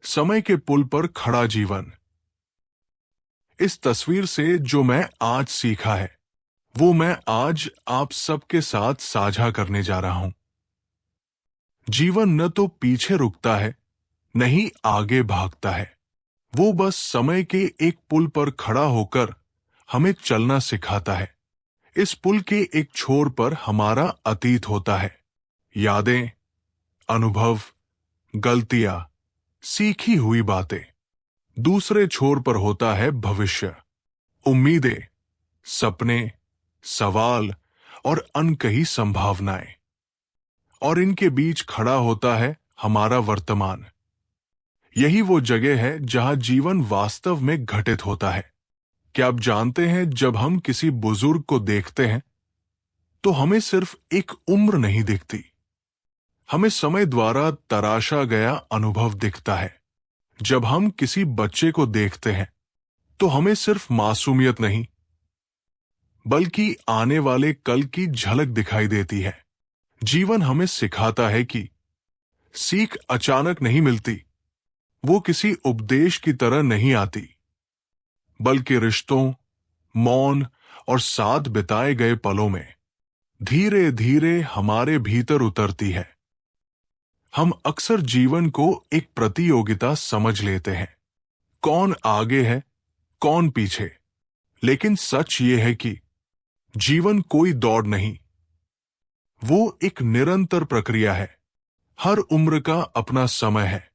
समय के पुल पर खड़ा जीवन। इस तस्वीर से जो मैं आज सीखा है वो मैं आज आप सबके साथ साझा करने जा रहा हूं। जीवन न तो पीछे रुकता है, न ही आगे भागता है। वो बस समय के एक पुल पर खड़ा होकर हमें चलना सिखाता है। इस पुल के एक छोर पर हमारा अतीत होता है, यादें, अनुभव, गलतियां, सीखी हुई बातें। दूसरे छोर पर होता है भविष्य, उम्मीदें, सपने, सवाल और अनकही संभावनाएं। और इनके बीच खड़ा होता है हमारा वर्तमान। यही वो जगह है जहां जीवन वास्तव में घटित होता है। क्या आप जानते हैं, जब हम किसी बुजुर्ग को देखते हैं तो हमें सिर्फ एक उम्र नहीं दिखती, हमें समय द्वारा तराशा गया अनुभव दिखता है। जब हम किसी बच्चे को देखते हैं तो हमें सिर्फ मासूमियत नहीं बल्कि आने वाले कल की झलक दिखाई देती है। जीवन हमें सिखाता है कि सीख अचानक नहीं मिलती, वो किसी उपदेश की तरह नहीं आती, बल्कि रिश्तों, मौन और साथ बिताए गए पलों में धीरे धीरे हमारे भीतर उतरती है। हम अक्सर जीवन को एक प्रतियोगिता समझ लेते हैं, कौन आगे है, कौन पीछे। लेकिन सच ये है कि जीवन कोई दौड़ नहीं, वो एक निरंतर प्रक्रिया है। हर उम्र का अपना समय है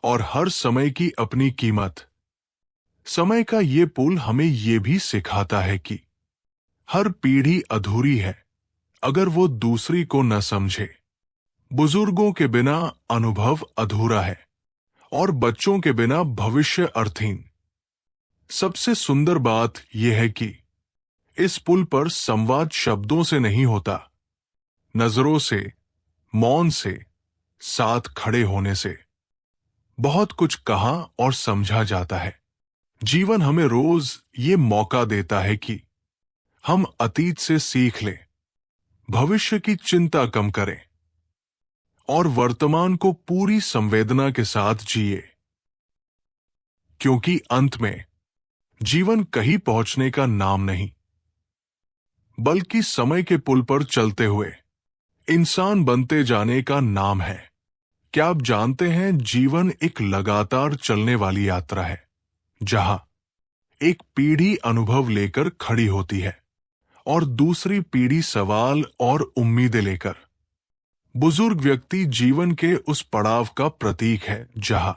और हर समय की अपनी कीमत। समय का ये पुल हमें ये भी सिखाता है कि हर पीढ़ी अधूरी है अगर वो दूसरी को न समझे। बुजुर्गों के बिना अनुभव अधूरा है और बच्चों के बिना भविष्य अर्थहीन। सबसे सुंदर बात यह है कि इस पुल पर संवाद शब्दों से नहीं होता, नजरों से, मौन से, साथ खड़े होने से बहुत कुछ कहा और समझा जाता है। जीवन हमें रोज ये मौका देता है कि हम अतीत से सीख लें, भविष्य की चिंता कम करें और वर्तमान को पूरी संवेदना के साथ जिए। क्योंकि अंत में जीवन कहीं पहुंचने का नाम नहीं, बल्कि समय के पुल पर चलते हुए इंसान बनते जाने का नाम है। क्या आप जानते हैं, जीवन एक लगातार चलने वाली यात्रा है जहां एक पीढ़ी अनुभव लेकर खड़ी होती है और दूसरी पीढ़ी सवाल और उम्मीदें लेकर। बुजुर्ग व्यक्ति जीवन के उस पड़ाव का प्रतीक है जहां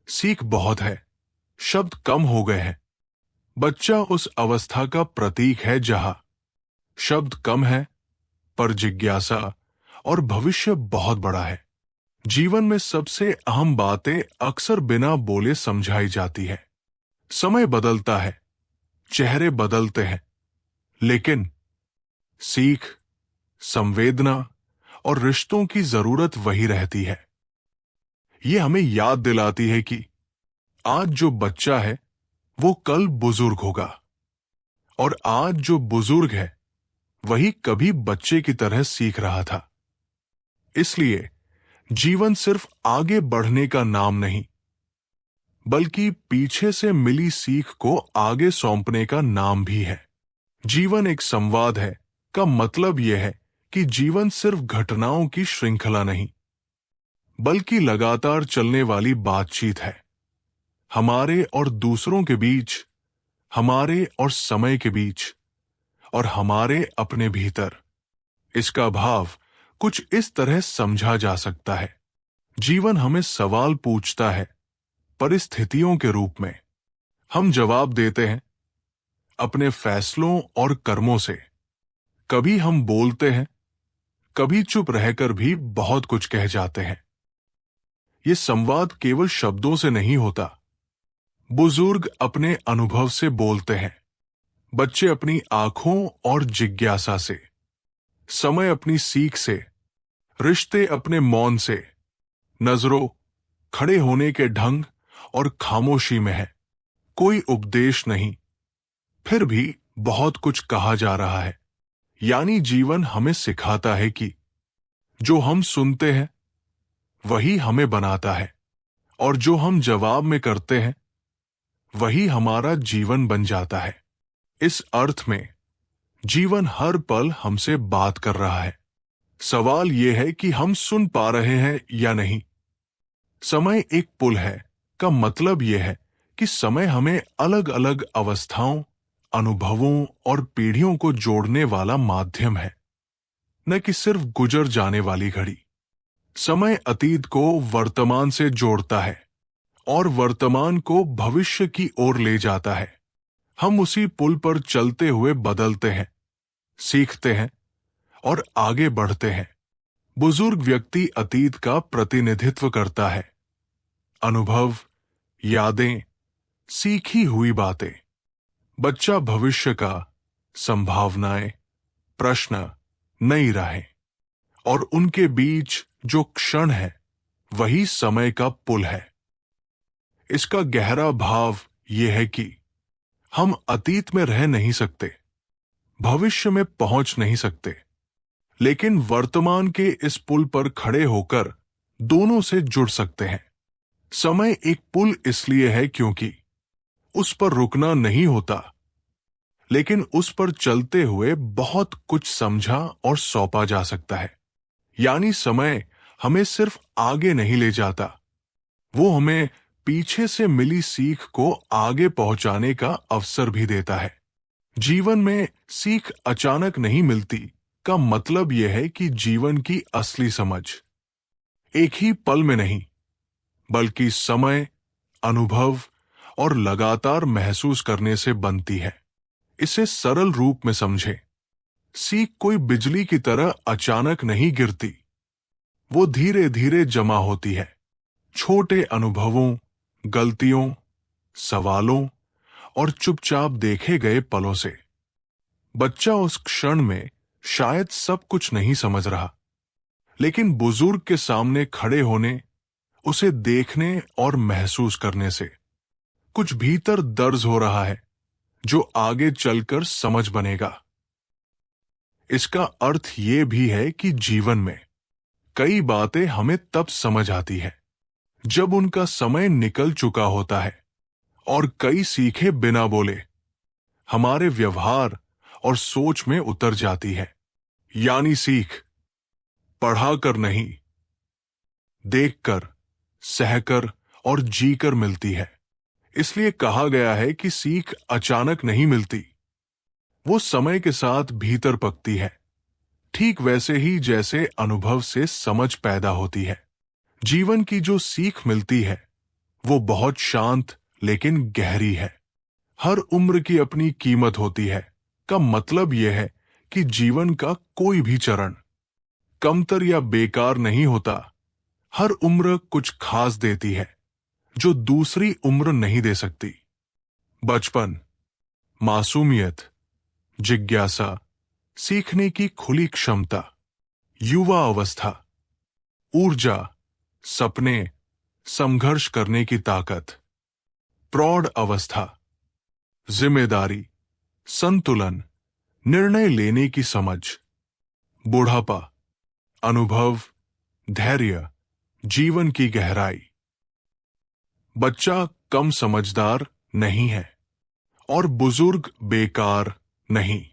सीख बहुत है, शब्द कम हो गए हैं। बच्चा उस अवस्था का प्रतीक है जहां शब्द कम है पर जिज्ञासा और भविष्य बहुत बड़ा है। जीवन में सबसे अहम बातें अक्सर बिना बोले समझाई जाती है। समय बदलता है, चेहरे बदलते हैं, लेकिन सीख, संवेदना और रिश्तों की जरूरत वही रहती है। ये हमें याद दिलाती है कि आज जो बच्चा है वो कल बुजुर्ग होगा और आज जो बुजुर्ग है वही कभी बच्चे की तरह सीख रहा था। इसलिए जीवन सिर्फ आगे बढ़ने का नाम नहीं, बल्कि पीछे से मिली सीख को आगे सौंपने का नाम भी है। जीवन एक संवाद है का मतलब यह है कि जीवन सिर्फ घटनाओं की श्रृंखला नहीं, बल्कि लगातार चलने वाली बातचीत है। हमारे और दूसरों के बीच, हमारे और समय के बीच, और हमारे अपने भीतर। इसका भाव कुछ इस तरह समझा जा सकता है। जीवन हमें सवाल पूछता है परिस्थितियों के रूप में। हम जवाब देते हैं अपने फैसलों और कर्मों से। कभी हम बोलते हैं, कभी चुप रहकर भी बहुत कुछ कह जाते हैं। ये संवाद केवल शब्दों से नहीं होता। बुजुर्ग अपने अनुभव से बोलते हैं, बच्चे अपनी आंखों और जिज्ञासा से, समय अपनी सीख से, रिश्ते अपने मौन से। नजरों, खड़े होने के ढंग और खामोशी में है। कोई उपदेश नहीं, फिर भी बहुत कुछ कहा जा रहा है। यानी जीवन हमें सिखाता है कि जो हम सुनते हैं वही हमें बनाता है और जो हम जवाब में करते हैं वही हमारा जीवन बन जाता है। इस अर्थ में जीवन हर पल हमसे बात कर रहा है। सवाल यह है कि हम सुन पा रहे हैं या नहीं। समय एक पुल है का मतलब यह है कि समय हमें अलग अलग अवस्थाओं, अनुभवों और पीढ़ियों को जोड़ने वाला माध्यम है, न कि सिर्फ गुजर जाने वाली घड़ी। समय अतीत को वर्तमान से जोड़ता है और वर्तमान को भविष्य की ओर ले जाता है। हम उसी पुल पर चलते हुए बदलते हैं, सीखते हैं और आगे बढ़ते हैं। बुजुर्ग व्यक्ति अतीत का प्रतिनिधित्व करता है। अनुभव, यादें, सीखी हुई बातें। बच्चा भविष्य का, संभावनाएं, प्रश्न, नई राहें। और उनके बीच जो क्षण है वही समय का पुल है। इसका गहरा भाव यह है कि हम अतीत में रह नहीं सकते, भविष्य में पहुंच नहीं सकते, लेकिन वर्तमान के इस पुल पर खड़े होकर दोनों से जुड़ सकते हैं। समय एक पुल इसलिए है क्योंकि उस पर रुकना नहीं होता, लेकिन उस पर चलते हुए बहुत कुछ समझा और सौंपा जा सकता है। यानी समय हमें सिर्फ आगे नहीं ले जाता, वो हमें पीछे से मिली सीख को आगे पहुंचाने का अवसर भी देता है। जीवन में सीख अचानक नहीं मिलती का मतलब यह है कि जीवन की असली समझ एक ही पल में नहीं, बल्कि समय, अनुभव और लगातार महसूस करने से बनती है। इसे सरल रूप में समझें। सीख कोई बिजली की तरह अचानक नहीं गिरती, वो धीरे धीरे जमा होती है, छोटे अनुभवों, गलतियों, सवालों और चुपचाप देखे गए पलों से। बच्चा उस क्षण में शायद सब कुछ नहीं समझ रहा, लेकिन बुजुर्ग के सामने खड़े होने, उसे देखने और महसूस करने से कुछ भीतर दर्ज हो रहा है जो आगे चलकर समझ बनेगा। इसका अर्थ ये भी है कि जीवन में कई बातें हमें तब समझ आती है जब उनका समय निकल चुका होता है, और कई सीखे बिना बोले हमारे व्यवहार और सोच में उतर जाती है। यानी सीख पढ़ाकर नहीं, देखकर, सहकर और जीकर मिलती है। इसलिए कहा गया है कि सीख अचानक नहीं मिलती, वो समय के साथ भीतर पकती है, ठीक वैसे ही जैसे अनुभव से समझ पैदा होती है। जीवन की जो सीख मिलती है वो बहुत शांत लेकिन गहरी है। हर उम्र की अपनी कीमत होती है का मतलब यह है कि जीवन का कोई भी चरण कमतर या बेकार नहीं होता। हर उम्र कुछ खास देती है जो दूसरी उम्र नहीं दे सकती। बचपन, मासूमियत, जिज्ञासा, सीखने की खुली क्षमता। युवा अवस्था, ऊर्जा, सपने, संघर्ष करने की ताकत। प्रौढ़ अवस्था, जिम्मेदारी, संतुलन, निर्णय लेने की समझ। बुढ़ापा, अनुभव, धैर्य, जीवन की गहराई। बच्चा कम समझदार नहीं है और बुजुर्ग बेकार नहीं,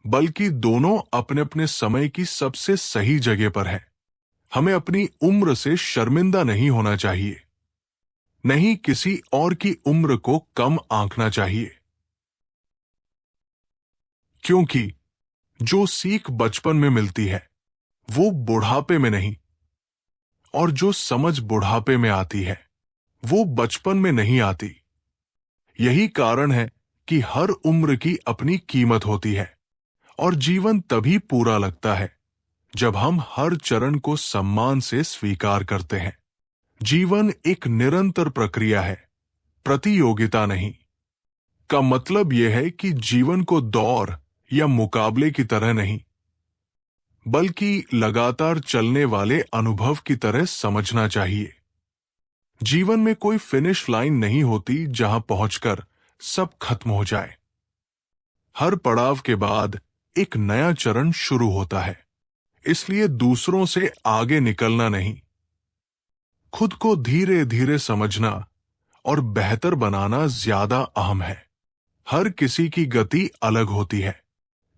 बल्कि दोनों अपने अपने समय की सबसे सही जगह पर हैं। हमें अपनी उम्र से शर्मिंदा नहीं होना चाहिए, नहीं किसी और की उम्र को कम आंकना चाहिए, क्योंकि जो सीख बचपन में मिलती है वो बुढ़ापे में नहीं, और जो समझ बुढ़ापे में आती है वो बचपन में नहीं आती। यही कारण है कि हर उम्र की अपनी कीमत होती है, और जीवन तभी पूरा लगता है जब हम हर चरण को सम्मान से स्वीकार करते हैं। जीवन एक निरंतर प्रक्रिया है, प्रतियोगिता नहीं। का मतलब यह है कि जीवन को दौड़ या मुकाबले की तरह नहीं, बल्कि लगातार चलने वाले अनुभव की तरह समझना चाहिए। जीवन में कोई फिनिश लाइन नहीं होती जहां पहुंचकर सब खत्म हो जाए। हर पड़ाव के बाद एक नया चरण शुरू होता है। इसलिए दूसरों से आगे निकलना नहीं, खुद को धीरे धीरे समझना और बेहतर बनाना ज्यादा अहम है। हर किसी की गति अलग होती है।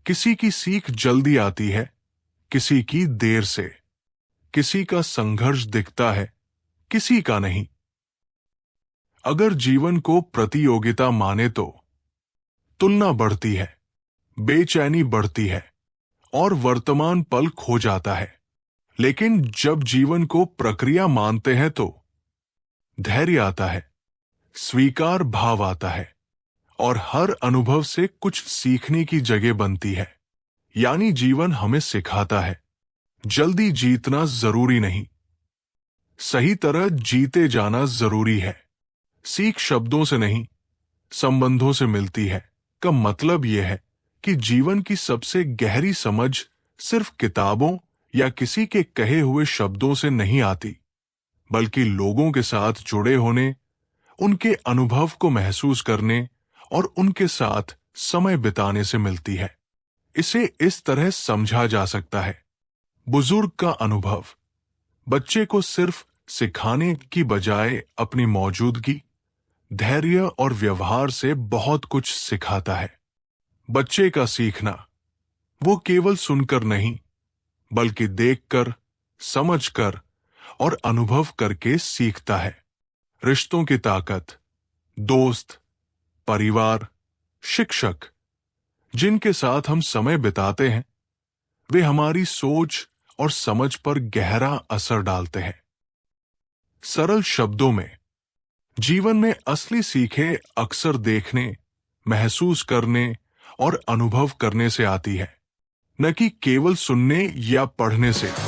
किसी की सीख जल्दी आती है, किसी की देर से। किसी का संघर्ष दिखता है, किसी का नहीं। अगर जीवन को प्रतियोगिता माने तो तुलना बढ़ती है, बेचैनी बढ़ती है और वर्तमान पल खो जाता है। लेकिन जब जीवन को प्रक्रिया मानते हैं तो धैर्य आता है, स्वीकार भाव आता है और हर अनुभव से कुछ सीखने की जगह बनती है। यानी जीवन हमें सिखाता है, जल्दी जीतना जरूरी नहीं, सही तरह जीते जाना जरूरी है। सीख शब्दों से नहीं, संबंधों से मिलती है। का मतलब यह है कि जीवन की सबसे गहरी समझ सिर्फ किताबों या किसी के कहे हुए शब्दों से नहीं आती, बल्कि लोगों के साथ जुड़े होने, उनके अनुभव को महसूस करने और उनके साथ समय बिताने से मिलती है। इसे इस तरह समझा जा सकता है। बुजुर्ग का अनुभव बच्चे को सिर्फ सिखाने की बजाय अपनी मौजूदगी, धैर्य और व्यवहार से बहुत कुछ सिखाता है। बच्चे का सीखना वो केवल सुनकर नहीं, बल्कि देखकर, समझकर और अनुभव करके सीखता है। रिश्तों की ताकत, दोस्त, परिवार, शिक्षक, जिनके साथ हम समय बिताते हैं, वे हमारी सोच और समझ पर गहरा असर डालते हैं। सरल शब्दों में, जीवन में असली सीखें अक्सर देखने, महसूस करने और अनुभव करने से आती है, न कि केवल सुनने या पढ़ने से।